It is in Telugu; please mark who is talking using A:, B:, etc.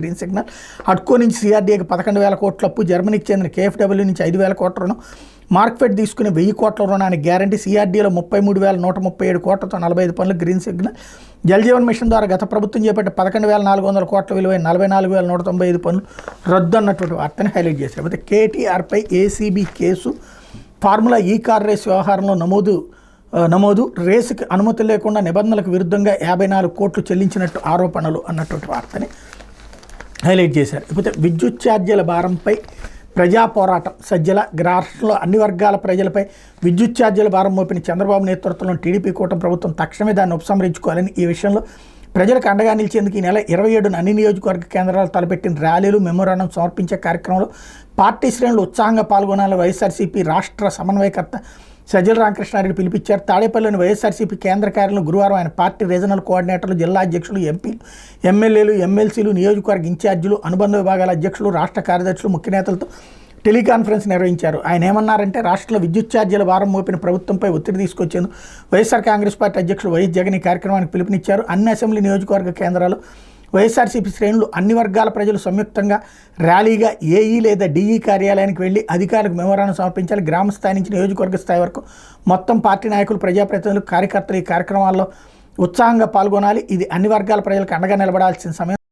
A: Green signal. హడ్కో నుంచి సిఆర్డీఏకి 11,000 కోట్ల అప్పు, జర్మనీకి చెందిన కేఎఫ్డబ్ల్యూ నుంచి 5,000 కోట్ల రుణం, మార్క్ఫెడ్ తీసుకునే 1,000 కోట్ల రుణానికి గ్యారంటీ, సిఆర్డీఏలో 33,137 కోట్లతో 45 పనులు గ్రీన్ సిగ్నల్. జలజీవన్ మిషన్ ద్వారా గత ప్రభుత్వం చేపట్టే 11,400 కోట్ల విలువైన 44,195 పనులు రద్దు అన్నటువంటి వార్తని హైలైట్ చేశారు. అయితే కేటీఆర్పై ఏసీబీ కేసు, ఫార్ములా ఈ కార్ రేసు వ్యవహారంలో నమోదు, రేసుకి అనుమతి లేకుండా నిబంధనలకు విరుద్ధంగా 54 కోట్లు చెల్లించినట్టు ఆరోపణలు అన్నటువంటి వార్తని హైలైట్ చేశారు. ఇకపోతే విద్యుత్ ఛార్జీల భారంపై ప్రజా పోరాటం సజ్జల. రాష్ట్రంలో అన్ని వర్గాల ప్రజలపై విద్యుత్ ఛార్జీల భారం మోపిన చంద్రబాబు నేతృత్వంలోని టీడీపీ కూటమి ప్రభుత్వం తక్షణమే దాన్ని ఉపసంహరించుకోవాలని, ఈ విషయంలో ప్రజలకు అండగా నిలిచేందుకు ఈ నెల 27న అన్ని నియోజకవర్గ కేంద్రాలు తలపెట్టిన ర్యాలీలు, మెమోరాండం సమర్పించే కార్యక్రమంలో పార్టీ శ్రేణులు ఉత్సాహంగా పాల్గొనాలని వైఎస్ఆర్సీపీ రాష్ట్ర సమన్వయకర్త సజ్జల రామకృష్ణారెడ్డి పిలిపించారు. తాడేపల్లిలోని వైఎస్ఆర్సీపీ కేంద్ర కార్యాలయంలో గురువారం ఆయన పార్టీ రీజనల్ కోఆర్డినేటర్లు, జిల్లా అధ్యక్షులు, ఎంపీలు, ఎమ్మెల్యేలు, ఎమ్మెల్సీలు, నియోజకవర్గ ఇన్ఛార్జీలు, అనుబంధ విభాగాల అధ్యక్షులు, రాష్ట్ర కార్యదర్శులు, ముఖ్య నేతలతో టెలికాన్ఫరెన్స్ నిర్వహించారు. ఆయన ఏమన్నారంటే, రాష్ట్రంలో విద్యుత్ ఛార్జీల భారం మోపిన ప్రభుత్వంపై ఒత్తిడి తీసుకొచ్చేందుకు వైఎస్ఆర్ కాంగ్రెస్ పార్టీ అధ్యక్షులు వైఎస్ జగన్ ఈ కార్యక్రమానికి పిలుపునిచ్చారు. అన్ని అసెంబ్లీ నియోజకవర్గ కేంద్రాలు వైఎస్ఆర్సీపీ శ్రేణులు, అన్ని వర్గాల ప్రజలు సంయుక్తంగా ర్యాలీగా ఏఈ లేదా డిఈ కార్యాలయానికి వెళ్లి అధికారులకు మెమోరాండం సమర్పించాలి. గ్రామ స్థాయి నుంచి నియోజకవర్గ స్థాయి వరకు మొత్తం పార్టీ నాయకులు, ప్రజాప్రతినిధులు, కార్యకర్తలు ఈ కార్యక్రమాల్లో ఉత్సాహంగా పాల్గొనాలి. ఇది అన్ని వర్గాల ప్రజలకు అండగా నిలబడాల్సిన సమయం.